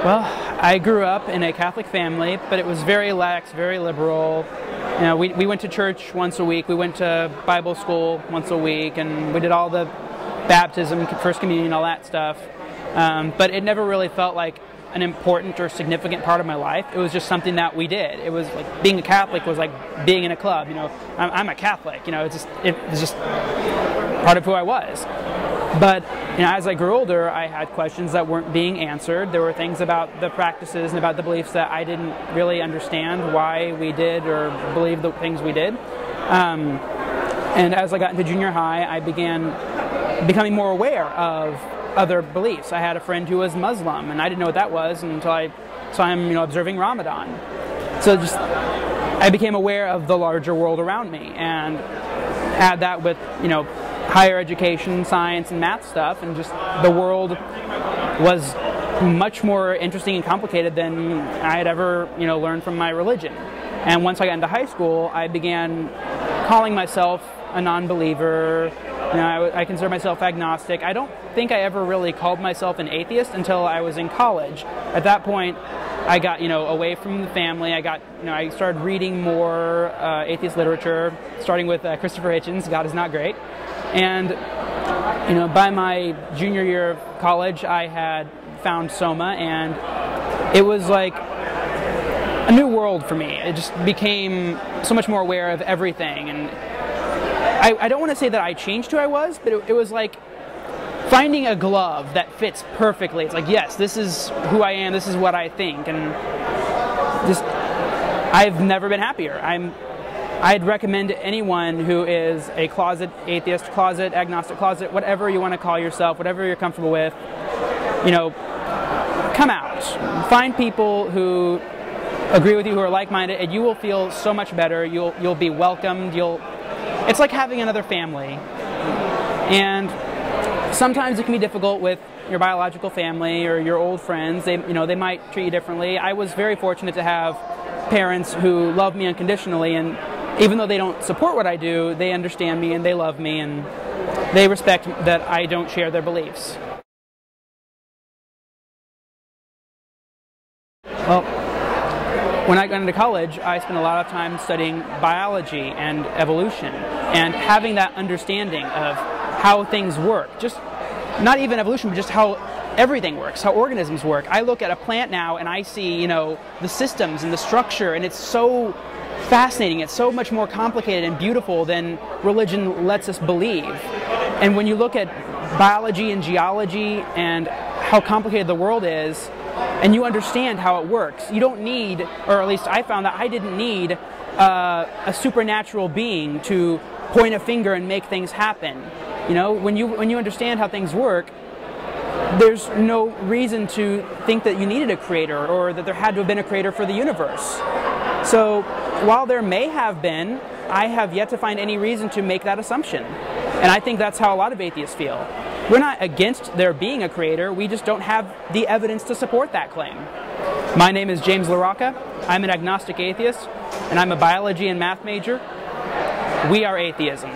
Well, I grew up in a Catholic family, but it was very lax, very liberal. You know, we went to church once a week, we went to Bible school once a week, and we did all the baptism, First Communion, all that stuff. But it never really felt like an important or significant part of my life. It was just something that we did. It was like being a Catholic was like being in a club. You know, I'm a Catholic. You know, it was just part of who I was. But you know, as I grew older, I had questions that weren't being answered. There were things about the practices and about the beliefs that I didn't really understand why we did or believed the things we did. And as I got into junior high, I began becoming more aware of other beliefs. I had a friend who was Muslim, and I didn't know what that was until I saw him, you know, observing Ramadan. So I became aware of the larger world around me, and add that with, you know, higher education, science, and math stuff, and just the world was much more interesting and complicated than I had ever, you know, learned from my religion. And once I got into high school, I began calling myself a non-believer. You know, I consider myself agnostic. I don't think I ever really called myself an atheist until I was in college. At that point, I got, you know, away from the family. I started reading more atheist literature, starting with Christopher Hitchens, God is Not Great. And, you know, by my junior year of college, I had found Soma, and it was like a new world for me. It just became so much more aware of everything. And I don't want to say that I changed who I was, but it was like finding a glove that fits perfectly. It's like, yes, this is who I am, this is what I think. And just, I've never been happier. I'd recommend anyone who is a closet atheist, closet agnostic, closet whatever you want to call yourself, whatever you're comfortable with, you know, come out. Find people who agree with you, who are like-minded, and you will feel so much better. You'll be welcomed. It's like having another family. And sometimes it can be difficult with your biological family or your old friends. They might treat you differently. I was very fortunate to have parents who love me unconditionally, and even though they don't support what I do, they understand me and they love me and they respect that I don't share their beliefs. Well, when I got into college, I spent a lot of time studying biology and evolution, and having that understanding of how things work. Just not even evolution, but just how everything works, how organisms work. I look at a plant now and I see, you know, the systems and the structure, and it's so fascinating. It's so much more complicated and beautiful than religion lets us believe. And when you look at biology and geology and how complicated the world is, and you understand how it works, you don't need, or at least I found that I didn't need a supernatural being to point a finger and make things happen. You know, when you understand how things work, there's no reason to think that you needed a creator or that there had to have been a creator for the universe. So while there may have been, I have yet to find any reason to make that assumption. And I think that's how a lot of atheists feel. We're not against there being a creator, we just don't have the evidence to support that claim. My name is James LaRocca. I'm an agnostic atheist, and I'm a biology and math major. We are atheism.